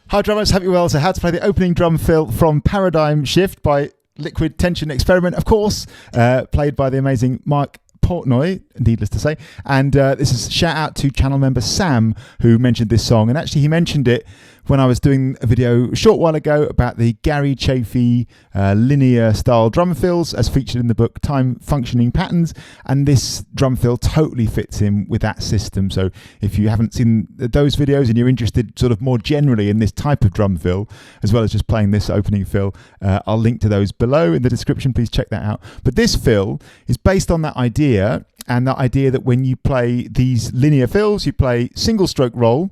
Hi drummers, hope you're well. So how to play the opening drum fill from Paradigm Shift by Liquid Tension Experiment, of course, played by the amazing Mike Portnoy, needless to say. And this is shout out to channel member Sam, who mentioned this song. And actually he mentioned it when I was doing a video a short while ago about the Gary Chaffee linear style drum fills as featured in the book Time Functioning Patterns. And this drum fill totally fits in with that system. So if you haven't seen those videos and you're interested sort of more generally in this type of drum fill, as well as just playing this opening fill, I'll link to those below in the description. Please check that out. But this fill is based on that idea, and that idea that when you play these linear fills, you play single stroke roll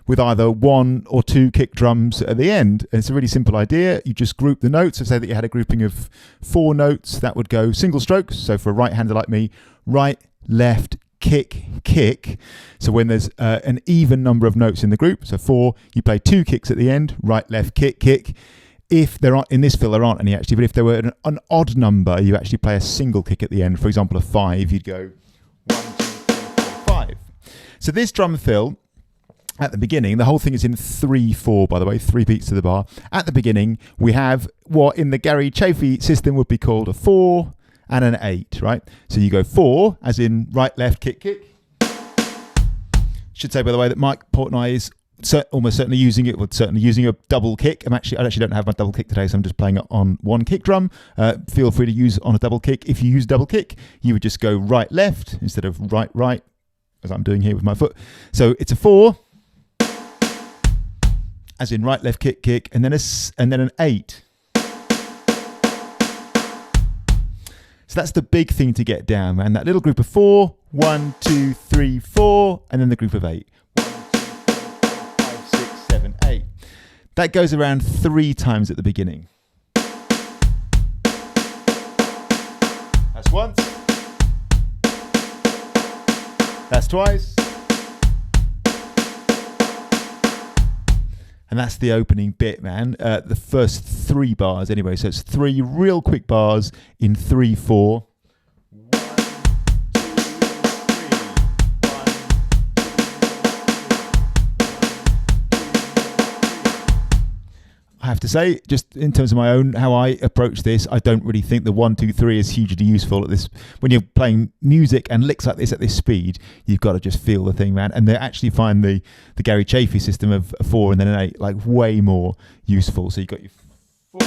with either 1 or 2 kick drums at the end. And it's a really simple idea. You just group the notes. So say that you had a grouping of 4 notes, that would go single strokes. So for a right-hander like me, right, left, kick, kick. So when there's an even number of notes in the group, so 4, you play 2 kicks at the end, right, left, kick, kick. If there aren't, in this fill there aren't any actually, but if there were an odd number, you actually play a single kick at the end. For example, a 5, you'd go 1, 2, 3, 4, 5. So this drum fill, at the beginning, the whole thing is in 3/4, by the way, 3 beats to the bar. At the beginning, we have what in the Gary Chaffee system would be called a 4 and an 8, right? So you go 4, as in right, left, kick, kick. Should say, by the way, that Mike Portnoy is almost certainly using it, certainly using a double kick. I actually don't have my double kick today, so I'm just playing it on 1 kick drum. Feel free to use on a double kick. If you use double kick, you would just go right, left instead of right, right, as I'm doing here with my foot. So it's a 4. As in right, left, kick, kick, and then an 8. So that's the big thing to get down, man. That little group of 4, 1, 2, 3, 4, and then the group of 8. 1, 2, 3, 4, 5, 6, 7, 8. That goes around 3 times at the beginning. That's once. That's twice. And that's the opening bit, man. The first 3 bars anyway. So it's 3 real quick bars in 3/4. 1, 2, 3. 1, 2, 3. I have to say, just in terms of my own, how I approach this, I don't really think the 1, 2, 3 is hugely useful at this. When you're playing music and licks like this at this speed, you've got to just feel the thing, man. And they actually find the Gary Chaffee system of a 4 and then an 8 like way more useful. So you've got your 4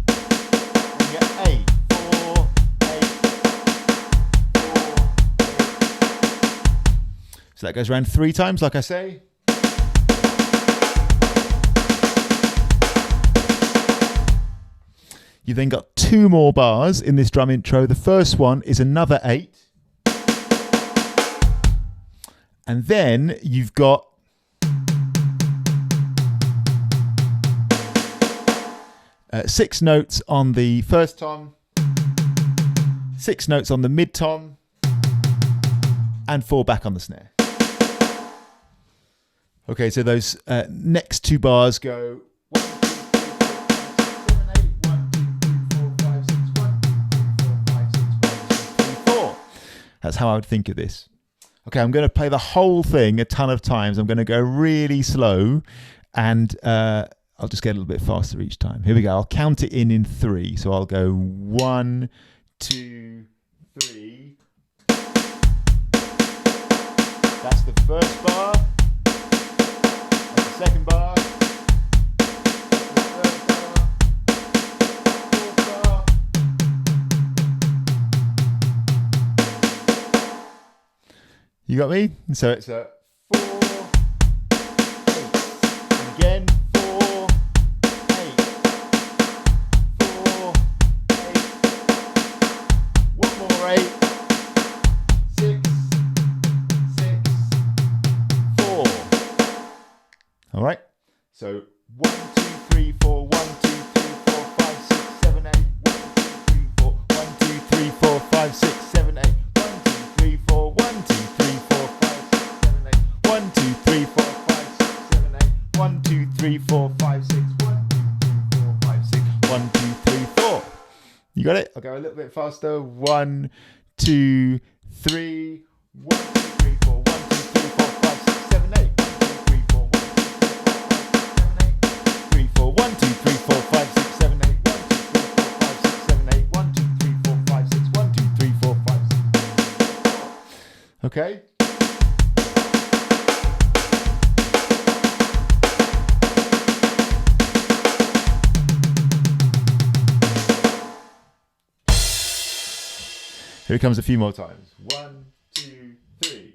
and your 8. 4, 8, 4, 8. So that goes around 3 times, like I say. You've then got 2 more bars in this drum intro. The first one is another 8. And then you've got six notes on the first tom, 6 notes on the mid tom, and 4 back on the snare. Okay, so those next 2 bars go 1, 2, 3, 4, 5, 7, 8, 1, 2, 3, 4, 5, 6, 1, 2, 3, 4, 5, 6, 1, 2, 3, 4. That's how I would think of this. Okay, I'm going to play the whole thing a ton of times. I'm going to go really slow, and I'll just get a little bit faster each time. Here we go. I'll count it in 3. So I'll go 1, 2, 3. That's the first bar. That's the second bar. You got me? So it's a 4, 8. And again, 4, 8. 4, 8. 1 more 8. 6, 6, 4. All right. So 1, 2, 3, 4. 1, 2, 3, 4, 5, 6, 7, 8. 1, 2, 3, 4. 1, 2, 3, 4, 5, 6, 7, 8. 1, 2, 3, 4. 1, 2, 3, 4, 5, 6, 7, 8. 1, 2, 3, 4, 5, 6, 7, 8. 1, 2, 3, 4, 5, 6. 1, 2, 3, 4, 5, 6. 1, 2, 3, 4. You got it? I'll go a little bit faster. 1, 2, 3. 1, 2, 3, 4. 1, 2, 3, 4, 5, 6, 7, 8. 1, 2, 3, 4. 1, 2, 3, 4, 5, 6, 7, 8. Okay. Here it comes a few more times. 1, 2, 3.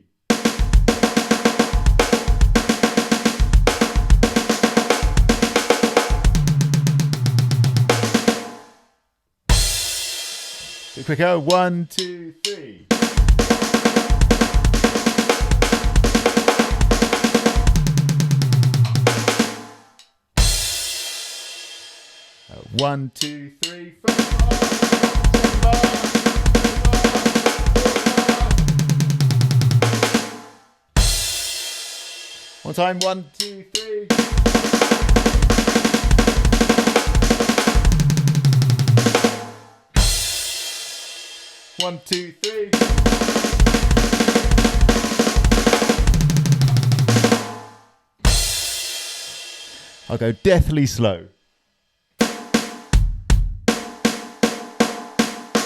Bit quicker. 1, 2, 3. One, two, three, four. One time. 1, 2, 3. One, two, three. I'll go deathly slow.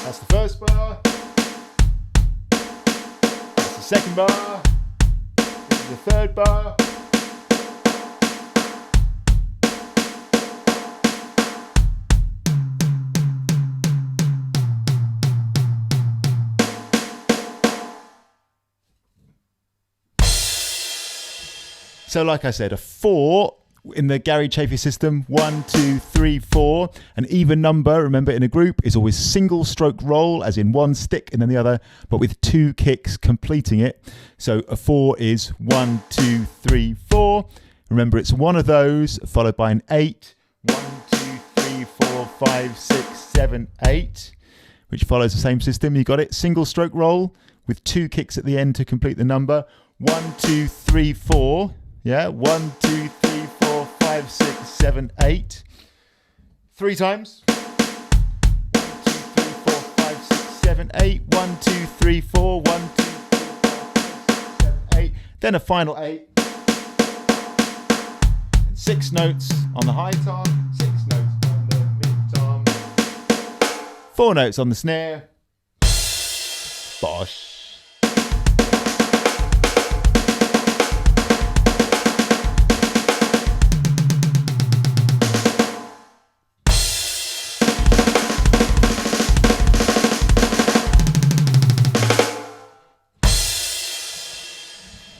That's the first bar. That's the second bar. This is the third bar. So like I said, a 4 in the Gary Chaffee system, 1, 2, 3, 4. An even number, remember, in a group is always single stroke roll, as in one stick and then the other, but with 2 kicks completing it. So a 4 is 1, 2, 3, 4. Remember, it's one of those followed by an 8. 1, 2, 3, 4, 5, 6, 7, 8, which follows the same system. You got it? Single stroke roll with 2 kicks at the end to complete the number. 1, 2, 3, 4. Yeah, 1, 2, 3, 4, 5, 6, 7, 8. 3 times. 1, 2, 3, 4, 5, 6, 7, 8. 1, 2, 3, 4. 1, 2, 3, 4, 5, 6, 7, 8. Then a final 8. And 6 notes on the high tom, 6 notes on the mid tom, 4 notes on the snare. Bosh.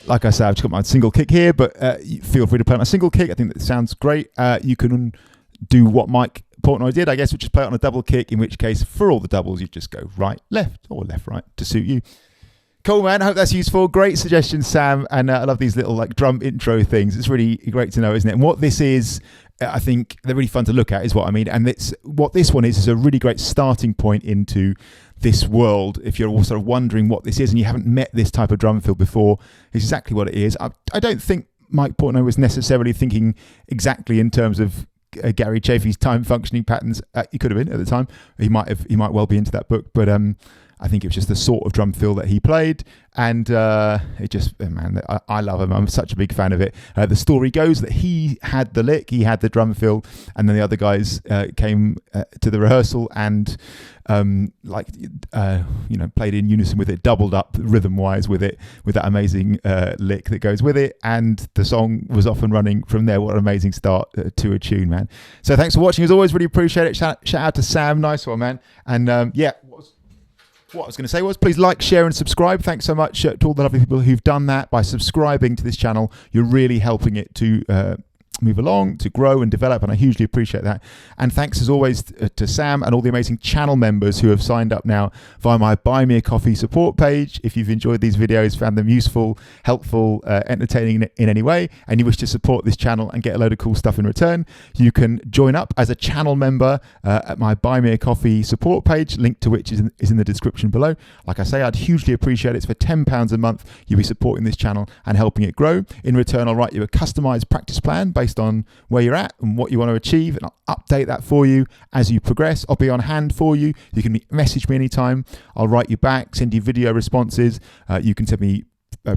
Like I said, I've just got my single kick here, but feel free to play on a single kick. I think that sounds great. You can do what Mike Portnoy did, I guess, which is play it on a double kick, in which case, for all the doubles, you just go right, left, or left, right, to suit you. Cool, man. I hope that's useful. Great suggestion, Sam. And I love these little like drum intro things. It's really great to know, isn't it? And what this is, I think they're really fun to look at, is what I mean. And it's what this one is a really great starting point into this world. If you're all sort of wondering what this is and you haven't met this type of drum fill before, it's exactly what it is. I don't think Mike Portnoy was necessarily thinking exactly in terms of Gary Chaffee's time functioning patterns. He could have been at the time. He might well be into that book, but I think it was just the sort of drum fill that he played, and it just, man, I love him. I'm such a big fan of it. The story goes that he had the lick, he had the drum fill, and then the other guys came to the rehearsal and played in unison with it, doubled up rhythm-wise with it, with that amazing lick that goes with it, and the song was off and running from there. What an amazing start to a tune, man. So thanks for watching, as always. Really appreciate it. Shout out to Sam. Nice one, man. And what I was going to say was, please like, share and subscribe. Thanks so much to all the lovely people who've done that. By subscribing to this channel, you're really helping it to move along, to grow and develop, and I hugely appreciate that. And thanks as always to Sam and all the amazing channel members who have signed up now via my Buy Me a Coffee support page. If you've enjoyed these videos, found them useful, helpful, entertaining in any way, and you wish to support this channel and get a load of cool stuff in return, you can join up as a channel member at my Buy Me a Coffee support page, link to which is in the description below. Like I say, I'd hugely appreciate it. It's for £10 a month. You'll be supporting this channel and helping it grow. In return, I'll write you a customized practice plan based on where you're at and what you want to achieve, and I'll update that for you as you progress. I'll be on hand for you. You can message me anytime. I'll write you back, send you video responses. You can send me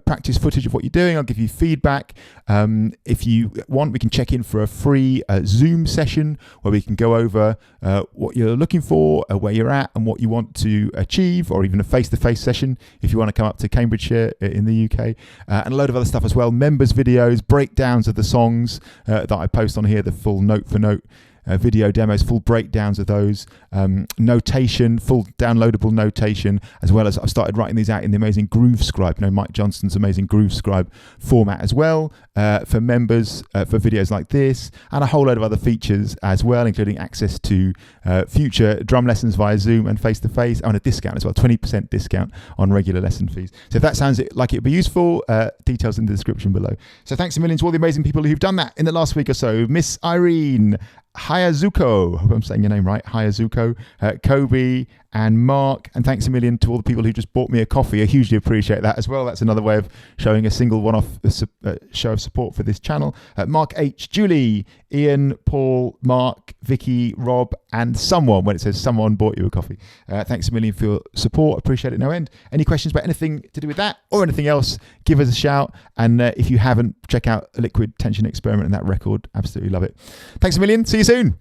practice footage of what you're doing. I'll give you feedback. If you want, we can check in for a free Zoom session where we can go over what you're looking for, where you're at, and what you want to achieve, or even a face-to-face session if you want to come up to Cambridgeshire in the UK, and a load of other stuff as well. Members videos, breakdowns of the songs that I post on here, the full note-for-note video demos, full breakdowns of those, notation, full downloadable notation, as well as I've started writing these out in the amazing Groove Scribe, Mike Johnston's amazing Groove Scribe format as well, for members, for videos like this, and a whole load of other features as well, including access to future drum lessons via Zoom and face-to-face, and a discount as well, 20% discount on regular lesson fees. So if that sounds like it would be useful, details in the description below. So thanks a million to all the amazing people who've done that in the last week or so. Miss Irene, Hayazuko, I hope I'm saying your name right, Hayazuko, Kobe, and Mark, and thanks a million to all the people who just bought me a coffee. I hugely appreciate that as well. That's another way of showing a single one-off show of support for this channel. Mark H, Julie, Ian, Paul, Mark, Vicky, Rob, and someone, when it says someone bought you a coffee. Thanks a million for your support. Appreciate it no end. Any questions about anything to do with that or anything else, give us a shout. And if you haven't, check out Liquid Tension Experiment and that record. Absolutely love it. Thanks a million. See you soon.